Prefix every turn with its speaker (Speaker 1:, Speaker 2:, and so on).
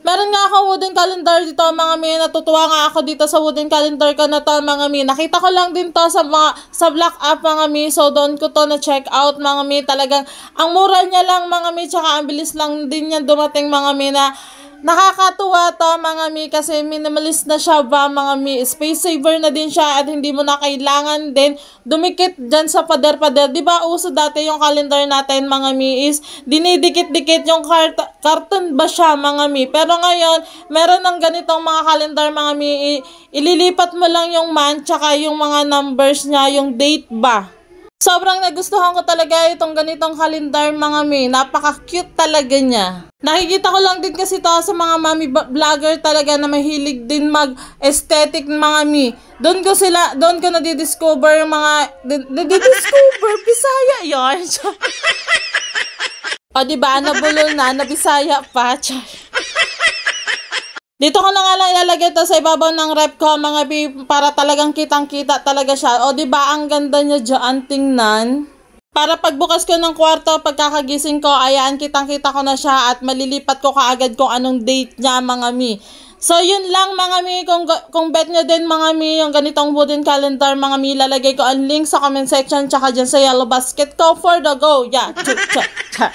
Speaker 1: Meron nga ako wooden calendar dito mga mi. Natutuwa nga ako dito sa wooden calendar ko na to mga mi. Nakita ko lang din to sa Black App mga mi. So doon ko to na check out mga mi. Talagang ang mura niya lang mga mi. Tsaka ang bilis lang din yan dumating mga mi na nakakatuwa to mga mi kasi minimalist na siya ba mga mi. Space saver na din siya at hindi mo na kailangan din dumikit dyan sa pader-pader. Diba uso dati yung calendar natin mga mi is dinidikit-dikit yung karton ba siya mga mi. Pero ngayon meron ng ganitong mga calendar mga mi. Ililipat mo lang yung month tsaka yung mga numbers niya, yung date ba. Sobrang nagustuhan ko talaga itong ganitong calendar mga mi. Napaka-cute talaga niya. Nakikita ko lang din kasi to sa mga mami vlogger talaga na mahilig din mag-aesthetic mga mi. Doon ko nadidiscover yung mga nadidiscover Bisaya yan. O diba, nabulol na, nabisaya pa. Dito ko na nga lang ilalagay to sa ibabaw ng rep ko mga bi para talagang kitang-kita talaga siya. O diba ang ganda niya dyan tingnan. Para pagbukas ko ng kwarto, pagkakagising ko, ayan kitang-kita ko na siya at malilipat ko kaagad kung anong date niya mga mi. So yun lang mga mi, kung bet nyo din mga mi yung ganitong wooden calendar mga mi, lalagay ko ang link sa comment section tsaka dyan sa yellow basket ko for the go. Yeah, cha.